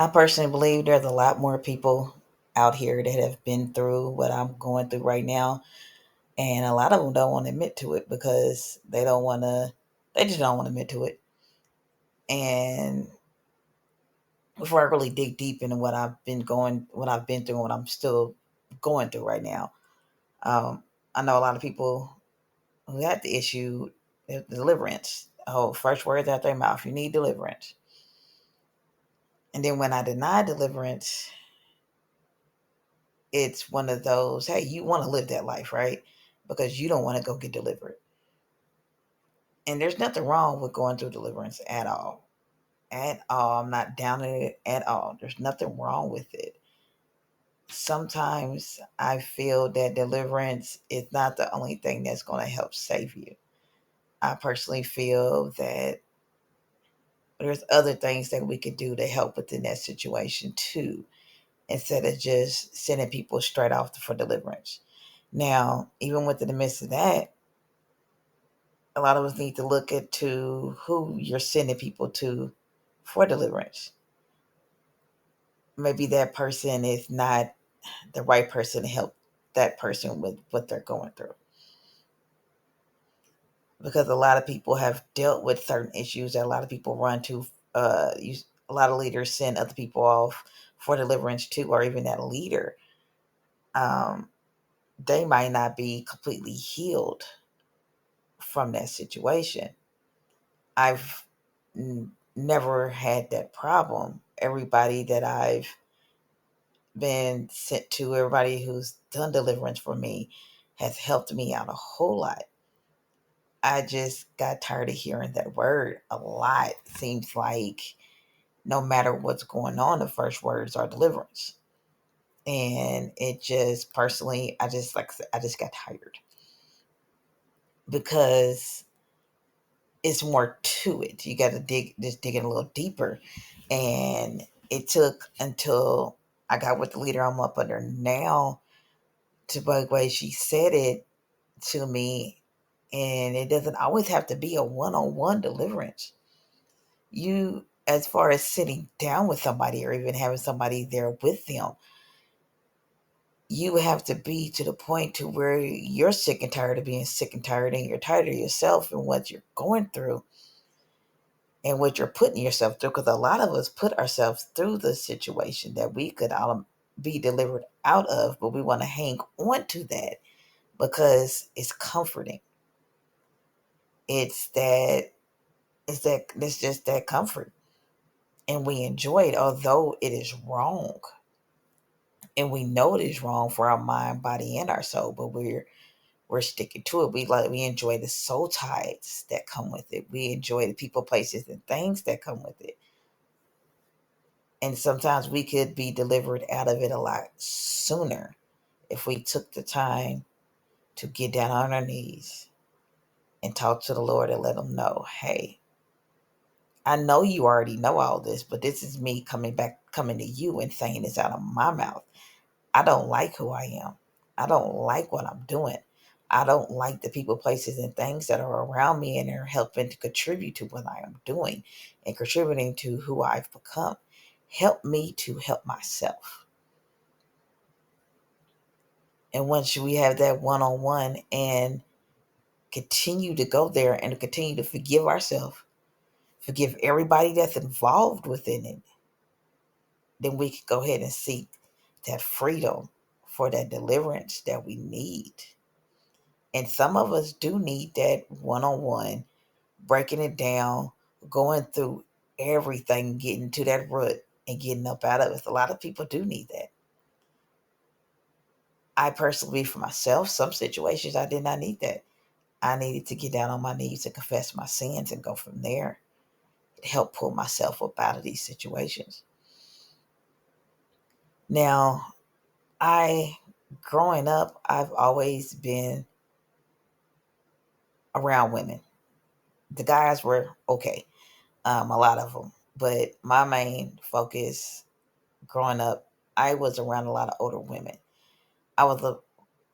I personally believe there's a lot more people out here that have been through what I'm going through right now, and a lot of them don't want to admit to it because they don't want to. They just don't want to admit to it. And before I really dig deep into what I've been through, and what I'm still going through right now, I know a lot of people who had the issue of deliverance. Oh, first words out their mouth, you need deliverance. And then when I deny deliverance, it's one of those, hey, you want to live that life, right? Because you don't want to go get delivered. And there's nothing wrong with going through deliverance at all. At all. I'm not down in it at all. There's nothing wrong with it. Sometimes I feel that deliverance is not the only thing that's going to help save you. I personally feel that there's other things that we could do to help within that situation too, instead of just sending people straight off for deliverance. Now, even within the midst of that, a lot of us need to look into who you're sending people to for deliverance. Maybe that person is not the right person to help that person with what they're going through. Because a lot of people have dealt with certain issues that a lot of people run to. A lot of leaders send other people off for deliverance too, or even that leader. Um, they might not be completely healed from that situation. I've never had that problem. Everybody that I've been sent to, everybody who's done deliverance for me, has helped me out a whole lot. I just got tired of hearing that word a lot. Seems like no matter what's going on, the first words are deliverance. And it just personally, I just like I said, I just got tired because it's more to it. You got to dig in a little deeper. And it took until I got with the leader I'm up under now to the way she said it to me. And it doesn't always have to be a one-on-one deliverance. You, as far as sitting down with somebody or even having somebody there with them, you have to be to the point to where you're sick and tired of being sick and tired, and you're tired of yourself and what you're going through and what you're putting yourself through, because a lot of us put ourselves through the situation that we could all be delivered out of, but we want to hang on to that because it's comforting. It's just that comfort, and we enjoy it, although it is wrong, and we know it is wrong for our mind, body, and our soul, but we're sticking to it. We enjoy the soul ties that come with it. We enjoy the people, places, and things that come with it. And sometimes we could be delivered out of it a lot sooner if we took the time to get down on our knees and talk to the Lord and let him know, hey, I know you already know all this, but this is me coming to you and saying this out of my mouth. I don't like who I am. I don't like what I'm doing. I don't like the people, places, and things that are around me and are helping to contribute to what I am doing and contributing to who I've become. Help me to help myself. And once we have that one on one and continue to go there and continue to forgive ourselves, forgive everybody that's involved within it, then we can go ahead and seek that freedom for that deliverance that we need. And some of us do need that one on one, breaking it down, going through everything, getting to that root and getting up out of it. A lot of people do need that. I personally, for myself, some situations I did not need that. I needed to get down on my knees and confess my sins and go from there to help pull myself up out of these situations. Now, growing up, I've always been around women. The guys were okay, a lot of them. But my main focus growing up, I was around a lot of older women. I was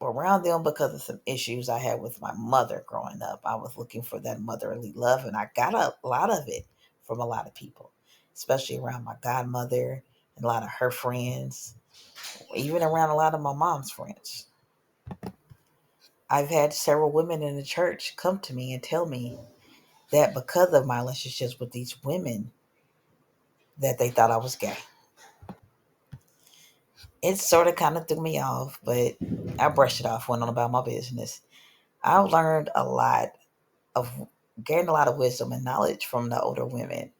around them because of some issues I had with my mother growing up. I was looking for that motherly love, and I got a lot of it from a lot of people, especially around my godmother. and a lot of her friends, even around a lot of my mom's friends. I've had several women in the church come to me and tell me that because of my relationships with these women, that they thought I was gay. It sort of kind of threw me off, but I brushed it off, went on about my business. I learned a lot of, gained a lot of wisdom and knowledge from the older women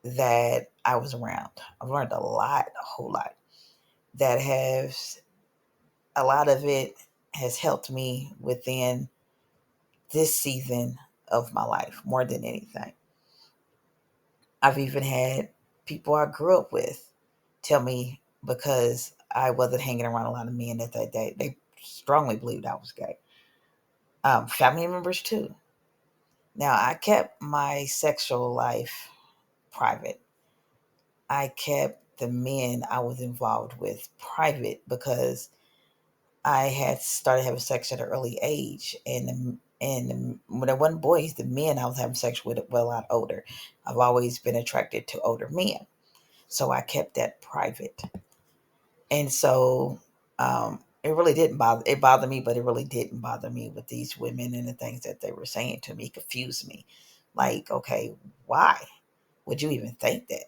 that I was around. I've learned a lot, a whole lot. That has, a lot of it has helped me within this season of my life more than anything. I've even had people I grew up with tell me, because I wasn't hanging around a lot of men that they strongly believed I was gay. Family members too. Now, I kept my sexual life private. I kept the men I was involved with private because I had started having sex at an early age, and when it wasn't boys, the men I was having sex with were a lot older. I've always been attracted to older men, so I kept that private. And so it really didn't bother. It bothered me, but it really didn't bother me with these women and the things that they were saying to me. It confused me. Like, okay, why would you even think that?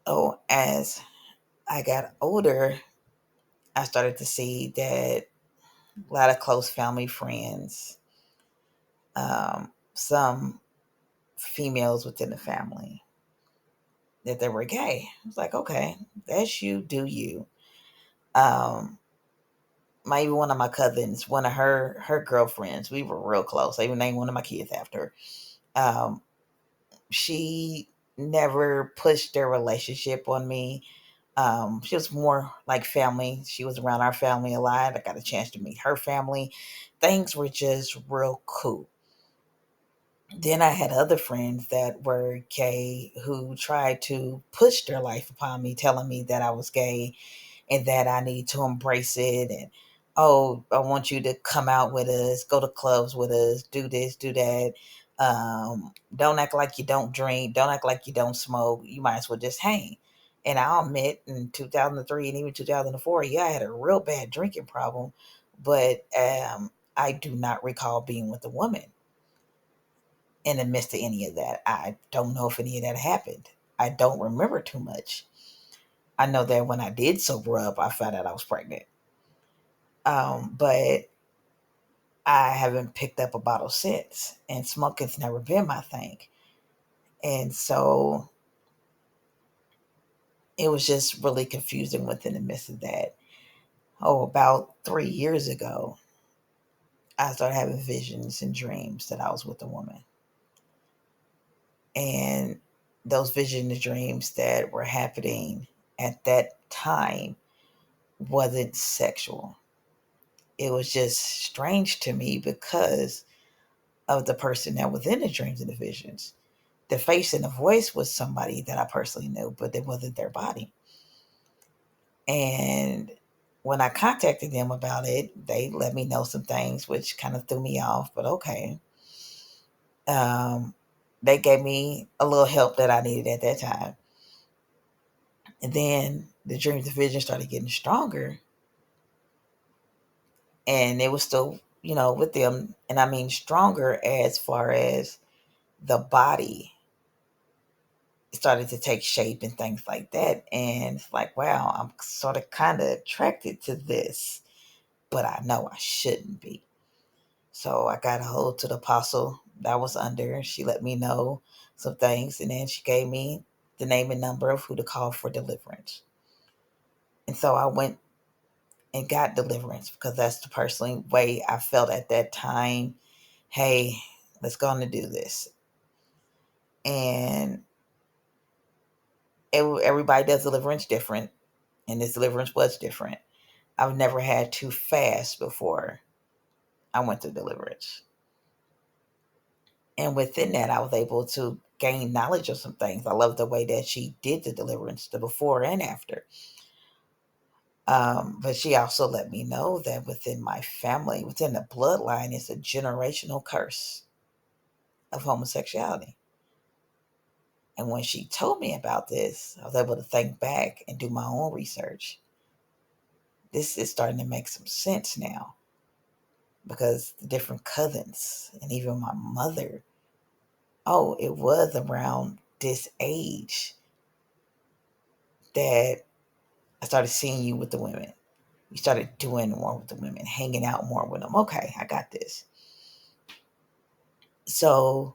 Oh, as I got older, I started to see that a lot of close family friends, some females within the family, that they were gay. I was like, okay, that's you, do you. Um, my even one of my cousins, one of her girlfriends, we were real close. I even named one of my kids after her. She never pushed their relationship on me. She was more like family. She was around our family a lot. I got a chance to meet her family. Things were just real cool. Then I had other friends that were gay who tried to push their life upon me, telling me that I was gay and that I need to embrace it. And, oh, I want you to come out with us, go to clubs with us, do this, do that. Don't act like you don't drink. Don't act like you don't smoke. You might as well just hang. And I'll admit, in 2003 and even 2004, yeah, I had a real bad drinking problem, but I do not recall being with a woman in the midst of any of that. I don't know if any of that happened. I don't remember too much. I know that when I did sober up, I found out I was pregnant. But I haven't picked up a bottle since, and smoking's never been my thing. And so it was just really confusing within the midst of that. Oh, about 3 years ago, I started having visions and dreams that I was with a woman. And those visions and dreams that were happening at that time wasn't sexual. It was just strange to me because of the person that was in the dreams and the visions. The face and the voice was somebody that I personally knew, but it wasn't their body. And when I contacted them about it, they let me know some things, which kind of threw me off, but okay. Um, they gave me a little help that I needed at that time. And then the dreams and visions started getting stronger, and it was still, with them. And I mean, stronger as far as the body started to take shape and things like that. And it's like, wow, I'm sort of kind of attracted to this, but I know I shouldn't be. So I got a hold to the apostle that I was under. She let me know some things, and then she gave me the name and number of who to call for deliverance. And so I went and got deliverance because that's the personally way I felt at that time. Hey, let's go on and do this. And everybody does deliverance different, and this deliverance was different. I've never had to fast before I went through deliverance. And within that, I was able to gain knowledge of some things. I love the way that she did the deliverance, the before and after. But she also let me know that within my family, within the bloodline, is a generational curse of homosexuality. And when she told me about this, I was able to think back and do my own research. This is starting to make some sense now because the different cousins and even my mother, oh, it was around this age that I started seeing you with the women. You started doing more with the women, hanging out more with them. Okay, I got this. So,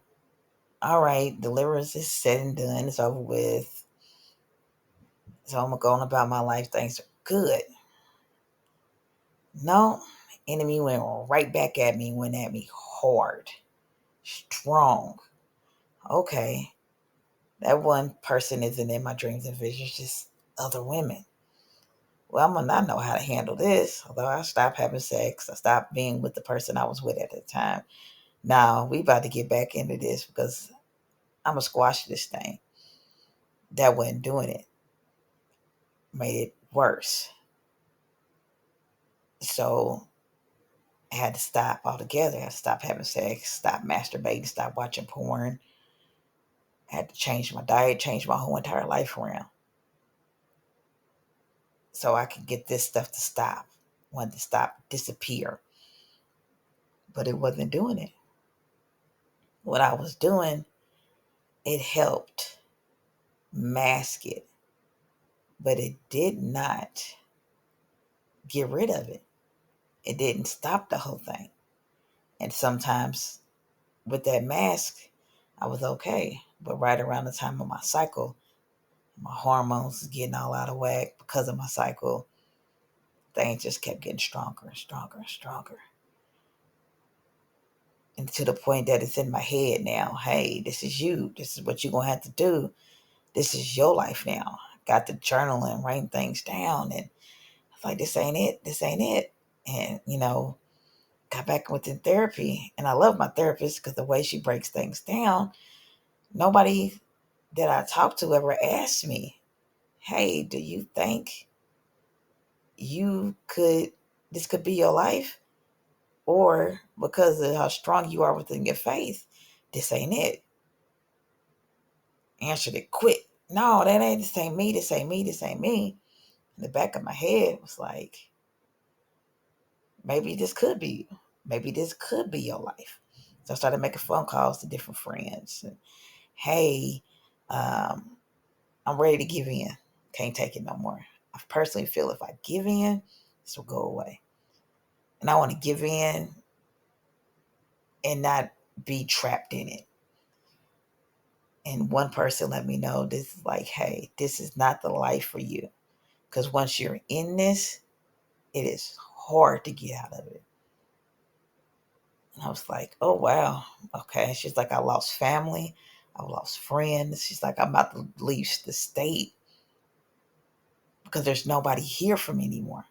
all right, deliverance is said and done. It's over with. So I'm going about my life. Things are good. No, enemy went right back at me, went at me hard, strong. Okay, that one person isn't in my dreams and visions, just other women. Well, I'm gonna not know how to handle this. Although I stopped having sex, I stopped being with the person I was with at the time. Now we about to get back into this because I'm gonna squash this thing. That wasn't doing it. Made it worse. So I had to stop altogether. I had to stop having sex, stop masturbating, stop watching porn. I had to change my diet, change my whole entire life around so I could get this stuff to stop. I wanted to stop, disappear. But it wasn't doing it. What I was doing, it helped mask it, but it did not get rid of it. It didn't stop the whole thing. And sometimes with that mask, I was okay. But right around the time of my cycle, my hormones was getting all out of whack because of my cycle. Things just kept getting stronger and stronger and stronger. And to the point that it's in my head now. Hey, this is you. This is what you're going to have to do. This is your life now. Got to journal and write things down. And I was like, this ain't it. This ain't it. And, got back within therapy. And I love my therapist because the way she breaks things down, nobody that I talked to ever asked me, hey, do you think this could be your life? Or because of how strong you are within your faith, this ain't it. Answered it quick. No, that ain't, this ain't me, this ain't me, this ain't me. In the back of my head was like, maybe this could be you. Maybe this could be your life. So I started making phone calls to different friends. And, hey, um, I'm ready to give in. Can't take it no more. I personally feel if I give in, this will go away. And I want to give in and not be trapped in it. And one person let me know this is like, hey, this is not the life for you. Because once you're in this, it is hard to get out of it. And I was like, oh, wow. Okay. She's like, I lost family. I lost friends. She's like, I'm about to leave the state because there's nobody here for me anymore.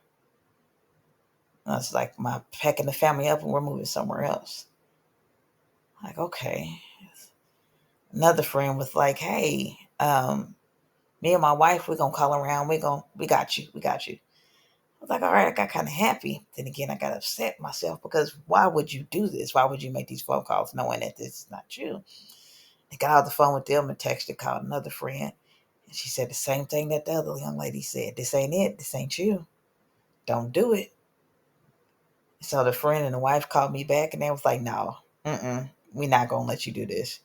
And I was like, my packing the family up and we're moving somewhere else. Like, okay. Another friend was like, hey, me and my wife, we're gonna call around. We got you. We got you. I was like, all right, I got kind of happy. Then again, I got upset myself because why would you do this? Why would you make these phone calls knowing that this is not you? I got off the phone with them and texted, called another friend. And she said the same thing that the other young lady said. This ain't it. This ain't you. Don't do it. So the friend and the wife called me back and they was like, no, we're not going to let you do this.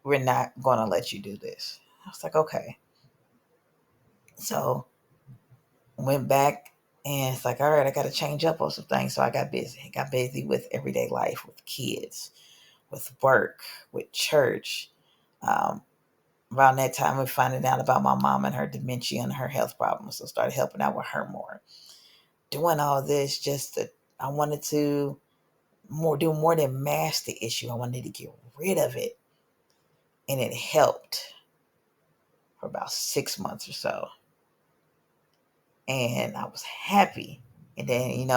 We're not going to let you do this. I was like, okay. So went back and it's like, all right, I got to change up on some things. So I got busy. I got busy with everyday life, with kids, with work, with church. Um, Around that time, we finding out about my mom and her dementia and her health problems. So started helping out with her more. Doing all this I wanted to do more than mask the issue. I wanted to get rid of it. And it helped for about 6 months or so. And I was happy. And then,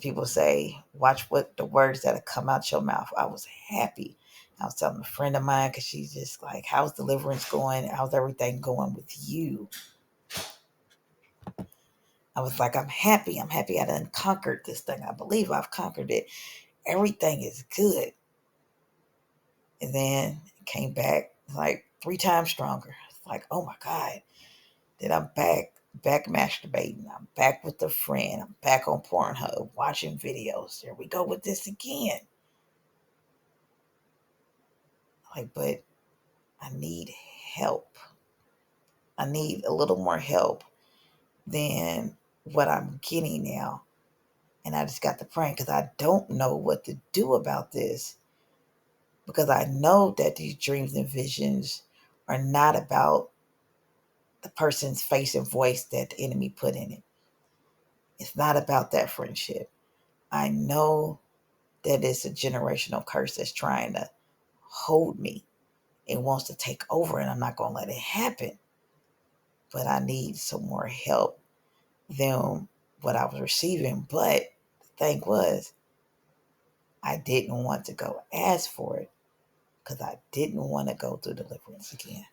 people say, watch what the words that come out your mouth. I was happy. I was telling a friend of mine because she's just like, how's deliverance going? How's everything going with you? I was like, I'm happy. I'm happy I done conquered this thing. I believe I've conquered it. Everything is good. And then came back like 3 times stronger. It's like, oh my God. Then I'm back masturbating. I'm back with a friend. I'm back on Pornhub watching videos. Here we go with this again. Like, but I need help. I need a little more help than what I'm getting now. And I just got the prank because I don't know what to do about this. Because I know that these dreams and visions are not about the person's face and voice that the enemy put in it. It's not about that friendship. I know that it's a generational curse that's trying to hold me and wants to take over, and I'm not going to let it happen. But I need some more help than what I was receiving. But the thing was, I didn't want to go ask for it because I didn't want to go through deliverance again.